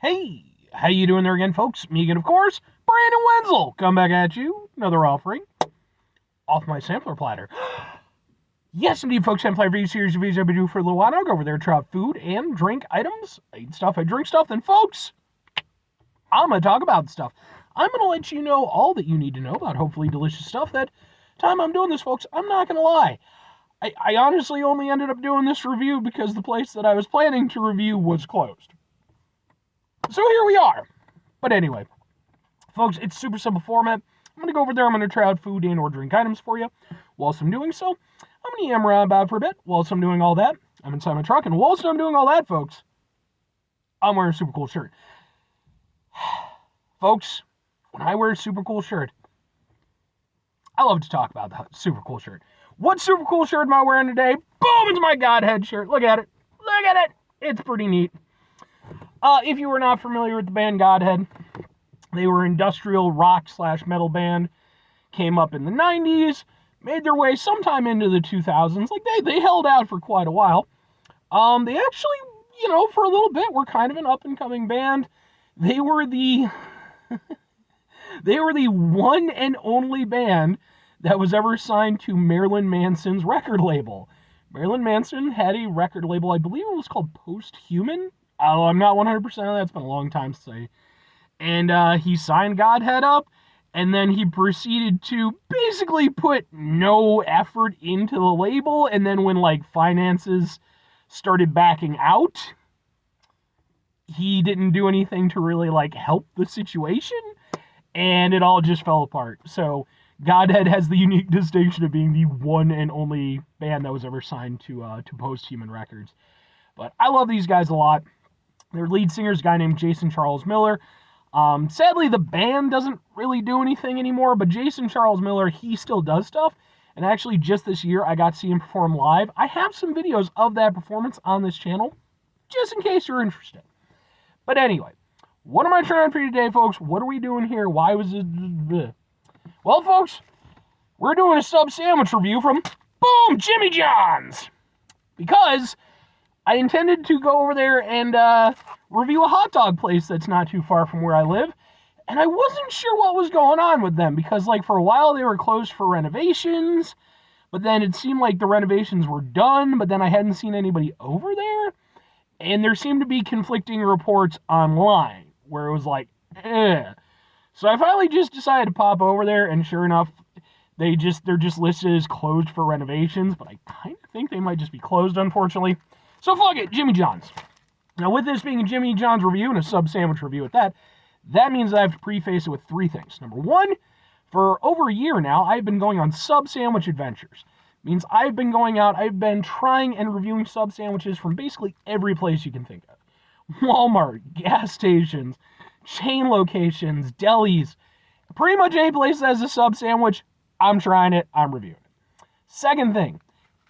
Hey, how you doing there again, folks? Me again, of course, Brandon Wenzel. Come back at you. Another offering off my sampler platter. Yes, indeed, folks. Sampler review series reviews I've been doing for a little while. I'll go over there, try out food and drink items. I eat stuff, I drink stuff. Then, folks, I'm going to talk about stuff. I'm going to let you know all that you need to know about hopefully delicious stuff. That time I'm doing this, folks, I'm not going to lie. I honestly only ended up doing this review because the place that I was planning to review was closed. So here we are. But anyway, folks, it's super simple format. I'm going to go over there. I'm going to try out food and or drink items for you. Whilst I'm doing so, I'm going to yam around about for a bit. Whilst I'm doing all that, I'm inside my truck. And whilst I'm doing all that, folks, I'm wearing a super cool shirt. Folks, when I wear a super cool shirt, I love to talk about the super cool shirt. What super cool shirt am I wearing today? Boom, it's my Godhead shirt. Look at it. Look at it. It's pretty neat. If you were not familiar with the band Godhead, they were an industrial rock/metal band, came up in the 90s, made their way sometime into the 2000s. Like, they held out for quite a while. They actually, for a little bit, were kind of an up-and-coming band. They were the one and only band that was ever signed to Marilyn Manson's record label. Marilyn Manson had a record label, I believe it was called Post-Human. Oh, I'm not 100% on that. It's been a long time since And he signed Godhead up, and then he proceeded to basically put no effort into the label, and then when, finances started backing out, he didn't do anything to really, help the situation, and it all just fell apart. So, Godhead has the unique distinction of being the one and only band that was ever signed to Post-Human Records. But I love these guys a lot. Their lead singer is a guy named Jason Charles Miller. Sadly, the band doesn't really do anything anymore, but Jason Charles Miller, he still does stuff. And actually, just this year, I got to see him perform live. I have some videos of that performance on this channel, just in case you're interested. But anyway, what am I trying for you today, folks? What are we doing here? Why was it... Well, folks, we're doing a sub sandwich review from, boom, Jimmy John's. Because I intended to go over there and review a hot dog place that's not too far from where I live. And I wasn't sure what was going on with them because, for a while they were closed for renovations. But then it seemed like the renovations were done, but then I hadn't seen anybody over there. And there seemed to be conflicting reports online where it was eh. So I finally just decided to pop over there, and sure enough, they're just listed as closed for renovations, but I kind of think they might just be closed, unfortunately. So fuck it, Jimmy John's. Now, with this being a Jimmy John's review and a sub sandwich review at that means I have to preface it with three things. Number one, for over a year now, I've been going on sub sandwich adventures. It means I've been going out, I've been trying and reviewing sub sandwiches from basically every place you can think of. Walmart, gas stations, chain locations, delis, pretty much any place that has a sub sandwich, I'm trying it, I'm reviewing it. Second thing,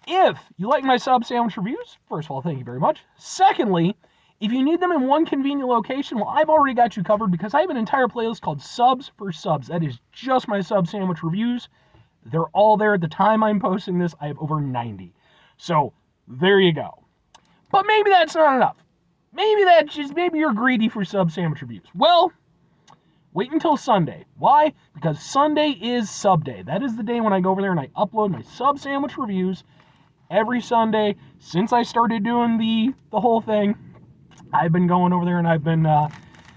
if you like my sub sandwich reviews, first of all, thank you very much. Secondly, if you need them in one convenient location, well, I've already got you covered because I have an entire playlist called Subs for Subs. That is just my sub sandwich reviews. They're all there at the time I'm posting this. I have over 90. So, there you go. But maybe that's not enough. Maybe you're greedy for sub sandwich reviews. Well, wait until Sunday. Why? Because Sunday is SUBday. That is the day when I go over there and I upload my sub sandwich reviews every Sunday. Since I started doing the whole thing, I've been going over there and I've been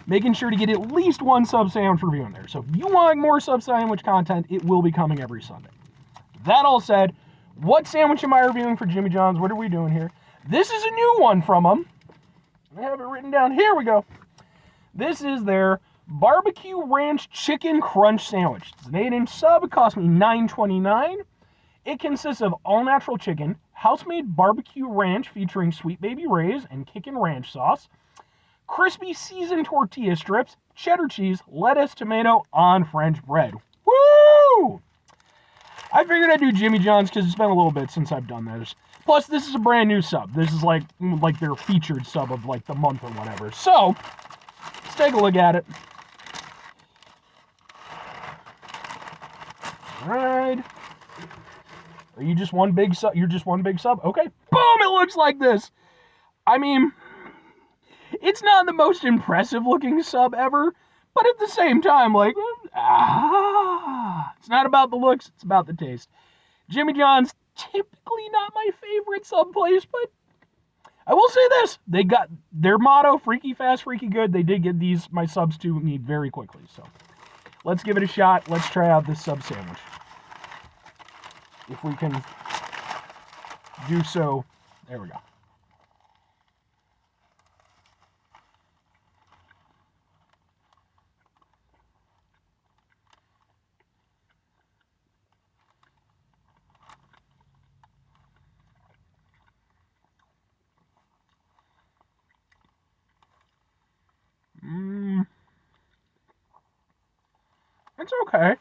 making sure to get at least one sub sandwich review in there. So if you want more sub sandwich content, it will be coming every Sunday. That all said, what sandwich am I reviewing for Jimmy John's? What are we doing here? This is a new one from them. I have it written down. Here we go. This is their barbecue ranch chicken crunch sandwich. It's an 8-inch sub. It cost me $9.29. It consists of all-natural chicken, house-made barbecue ranch featuring Sweet Baby Ray's and Kickin' Ranch sauce, crispy seasoned tortilla strips, cheddar cheese, lettuce, tomato on French bread. Woo! I figured I'd do Jimmy John's because it's been a little bit since I've done this. Plus, this is a brand new sub. This is like their featured sub of the month or whatever. So, let's take a look at it. All right. Are you just one big sub? You're just one big sub? Okay. Boom! It looks like this. I mean, It's not the most impressive looking sub ever, but at the same time, like, it's not about the looks, it's about the taste. Jimmy John's typically not my favorite sub place, but I will say this: they got their motto, freaky fast, freaky good. They did get these, my subs, to me very quickly. So let's give it a shot. Let's try out this sub sandwich. If we can do so. There we go. It's okay.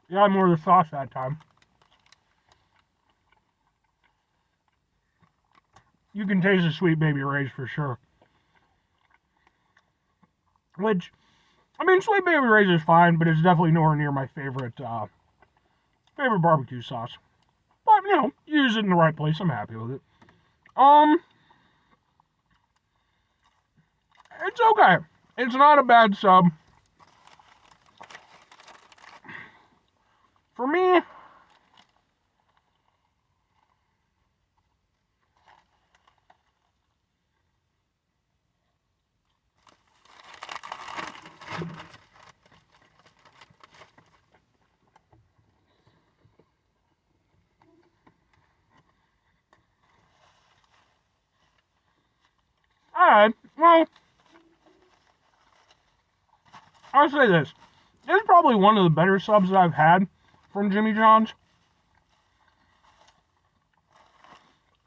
Yeah, more of the sauce that time. You can taste the Sweet Baby Ray's for sure. Which, I mean, Sweet Baby Ray's is fine, but it's definitely nowhere near my favorite barbecue sauce. But, you know, use it in the right place. I'm happy with it. It's okay. It's not a bad sub. For me, alright, well, I'll say this. This is probably one of the better subs that I've had from Jimmy John's.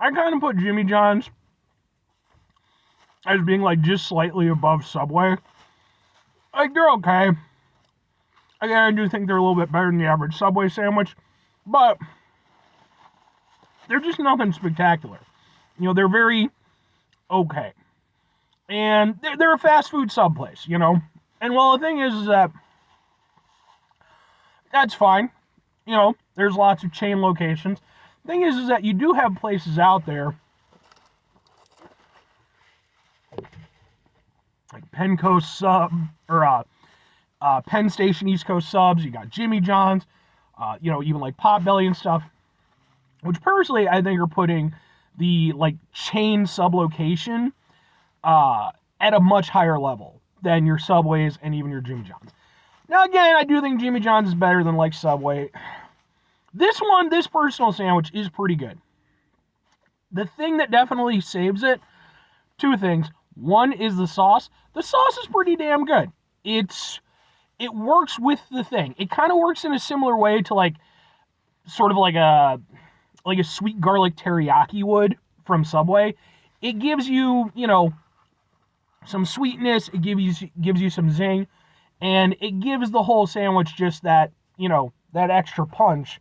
I kind of put Jimmy John's as being like just slightly above Subway. Like, they're okay. Again, I do think they're a little bit better than the average Subway sandwich, but they're just nothing spectacular. You know, they're very okay. And they're a fast food sub place, you know. And well, the thing is that that's fine. You know, there's lots of chain locations. The thing is that you do have places out there like Penn Coast Sub, or Penn Station East Coast Subs. You got Jimmy John's, you know, even like Potbelly and stuff, which personally I think are putting the like chain sub location at a much higher level than your Subways and even your Jimmy John's. Now again, I do think Jimmy John's is better than like Subway. This personal sandwich is pretty good. The thing that definitely saves it, two things. One is the sauce. The sauce is pretty damn good. It works with the thing. It kind of works in a similar way to like sort of like a sweet garlic teriyaki would from Subway. It gives you, you know, some sweetness, it gives you some zing, and it gives the whole sandwich just that, you know, that extra punch,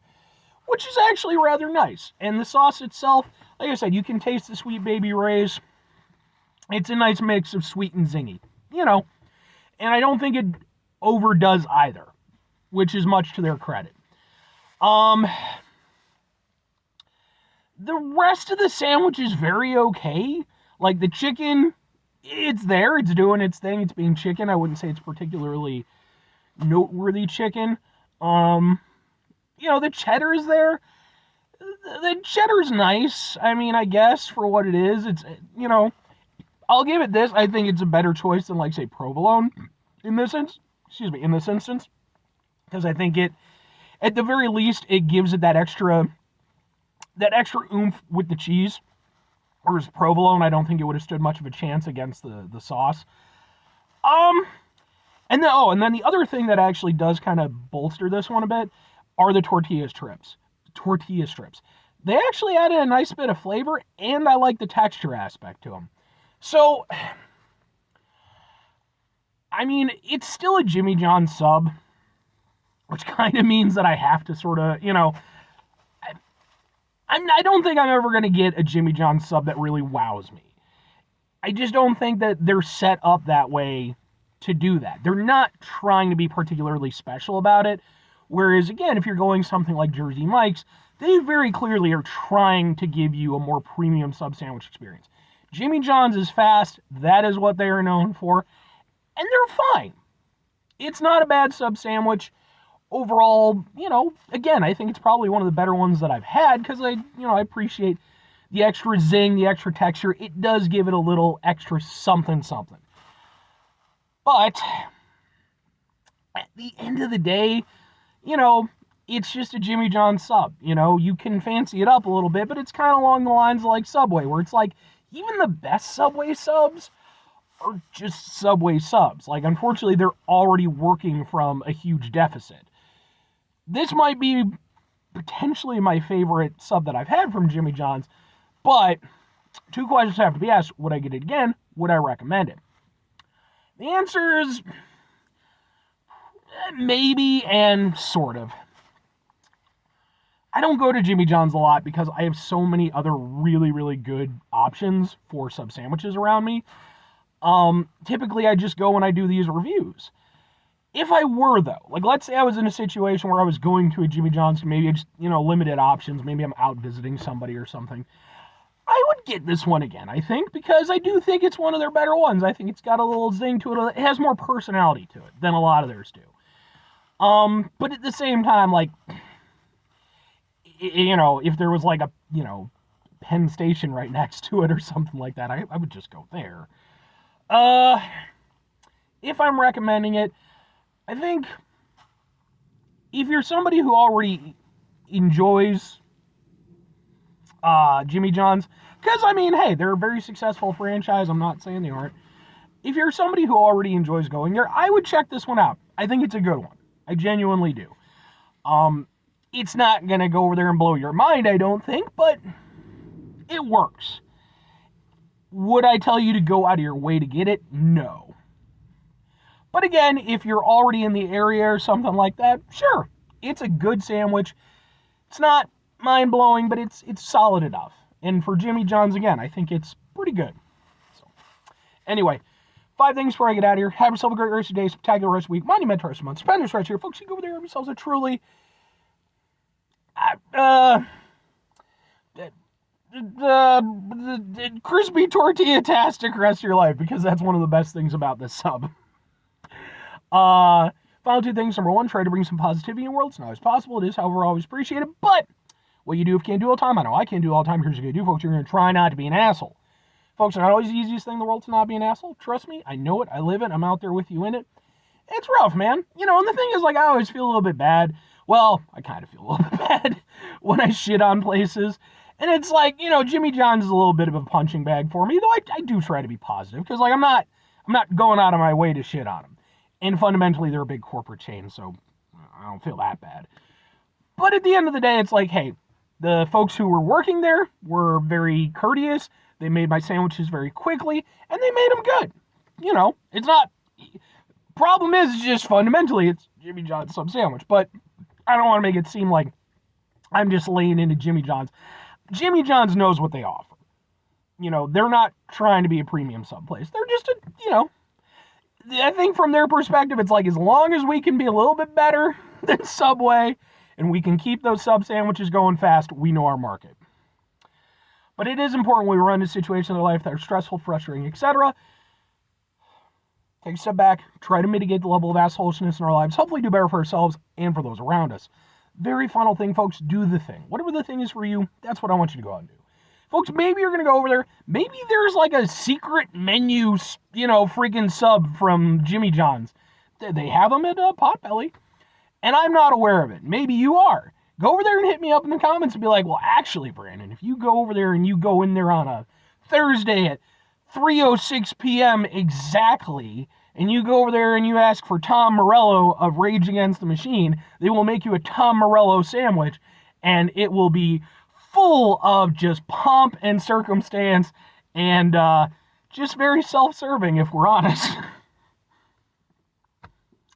which is actually rather nice. And the sauce itself, like I said, you can taste the Sweet Baby Ray's. It's a nice mix of sweet and zingy, you know, and I don't think it overdoes either, which is much to their credit. The rest of the sandwich is very okay. Like the chicken, it's there, it's doing its thing, it's being chicken. I wouldn't say it's particularly noteworthy chicken. You know, the cheddar is there. The cheddar's nice. I mean, I guess for what it is, it's, you know, I'll give it this. I think it's a better choice than, like, say, provolone in this instance. Because I think it, at the very least, it gives it that extra oomph with the cheese. Whereas provolone, I don't think it would have stood much of a chance against the sauce. And then the other thing that actually does kind of bolster this one a bit are the tortilla strips. They actually added a nice bit of flavor, and I like the texture aspect to them. So, I mean, it's still a Jimmy John's sub, which kind of means that I have to sort of, you know, I don't think I'm ever going to get a Jimmy John's sub that really wows me. I just don't think that they're set up that way to do that. They're not trying to be particularly special about it, Whereas, again, if you're going something like Jersey Mike's, they very clearly are trying to give you a more premium sub sandwich experience. Jimmy John's is fast. That is what they are known for. And they're fine. It's not a bad sub sandwich. Overall, again, I think it's probably one of the better ones that I've had because I appreciate the extra zing, the extra texture. It does give it a little extra something. But at the end of the day, it's just a Jimmy John's sub. You can fancy it up a little bit, but it's kind of along the lines of like Subway, where it's like even the best Subway subs are just Subway subs. Like, unfortunately, they're already working from a huge deficit. This might be potentially my favorite sub that I've had from Jimmy John's, but two questions have to be asked. Would I get it again? Would I recommend it? The answer is maybe and sort of. I don't go to Jimmy John's a lot because I have so many other really, really good options for sub sandwiches around me. Typically, I just go when I do these reviews. If I were, though, like let's say I was in a situation where I was going to a Jimmy John's, maybe just, limited options, maybe I'm out visiting somebody or something, I would get this one again, I think, because I do think it's one of their better ones. I think it's got a little zing to it. It has more personality to it than a lot of theirs do. But at the same time, like, if there was like a, Penn Station right next to it or something like that, I would just go there. If I'm recommending it, I think if you're somebody who already enjoys Jimmy John's, because, hey, they're a very successful franchise. I'm not saying they aren't. If you're somebody who already enjoys going there, I would check this one out. I think it's a good one. I genuinely do. It's not going to go over there and blow your mind, I don't think, but it works. Would I tell you to go out of your way to get it? No. But again, if you're already in the area or something like that, sure. It's a good sandwich. It's not mind-blowing, but it's solid enough. And for Jimmy John's, again, I think it's pretty good. So, anyway, 5 things before I get out of here. Have yourself a great rest of your day, spectacular rest of the week, monumental rest of the month. Spend this right here. Folks, you go over there, have yourselves a truly crispy tortilla-tastic rest of your life, because that's one of the best things about this sub. Final 2 things. Number 1, try to bring some positivity in the world. It's not always possible. It is, however, always appreciated. But what you do if you can't do all the time, I know I can't do all the time. Here's what you're going to do, folks. You're going to try not to be an asshole. Folks, it's not always the easiest thing in the world to not be an asshole. Trust me. I know it. I live it. I'm out there with you in it. It's rough, man. And the thing is, like, I always feel a little bit bad. Well, I kind of feel a little bit bad when I shit on places. And it's like, Jimmy John's is a little bit of a punching bag for me, though I do try to be positive, because, like, I'm not going out of my way to shit on them. And fundamentally, they're a big corporate chain, so I don't feel that bad. But at the end of the day, it's like, hey, the folks who were working there were very courteous. They made my sandwiches very quickly, and they made them good. It's not... Problem is just fundamentally, it's Jimmy John's sub sandwich. But I don't want to make it seem like I'm just laying into Jimmy John's. Jimmy John's knows what they offer. They're not trying to be a premium sub place. They're just I think from their perspective, it's like, as long as we can be a little bit better than Subway and we can keep those sub sandwiches going fast, we know our market. But it is important when we run into situations in our life that are stressful, frustrating, etc. Take a step back, try to mitigate the level of assholishness in our lives, hopefully do better for ourselves and for those around us. Very final thing, folks, do the thing. Whatever the thing is for you, that's what I want you to go out and do. Folks, maybe you're going to go over there. Maybe there's like a secret menu, freaking sub from Jimmy John's. They have them at Potbelly, and I'm not aware of it. Maybe you are. Go over there and hit me up in the comments and be like, well, actually, Brandon, if you go over there and you go in there on a Thursday at 3:06 p.m. exactly, and you go over there and you ask for Tom Morello of Rage Against the Machine, they will make you a Tom Morello sandwich, and it will be full of just pomp and circumstance and just very self-serving, if we're honest.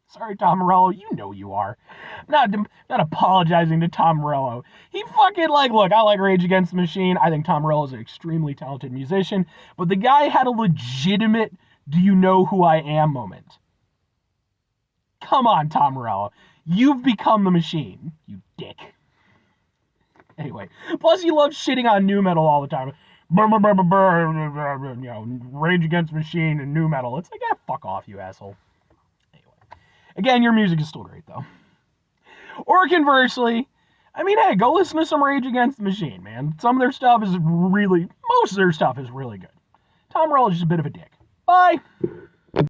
Sorry, Tom Morello, you know you are. I'm not apologizing to Tom Morello. He fucking, look, I like Rage Against the Machine. I think Tom Morello is an extremely talented musician, but the guy had a legitimate do you know who I am moment. Come on, Tom Morello. You've become the machine, you dick. Anyway, plus he loves shitting on nu metal all the time. You know, Rage Against the Machine and nu metal. It's like, fuck off, you asshole. Anyway, again, your music is still great though. Or conversely, I mean, hey, go listen to some Rage Against the Machine, man. Some of their stuff is really, most of their stuff is really good. Tom Morello is just a bit of a dick. Bye.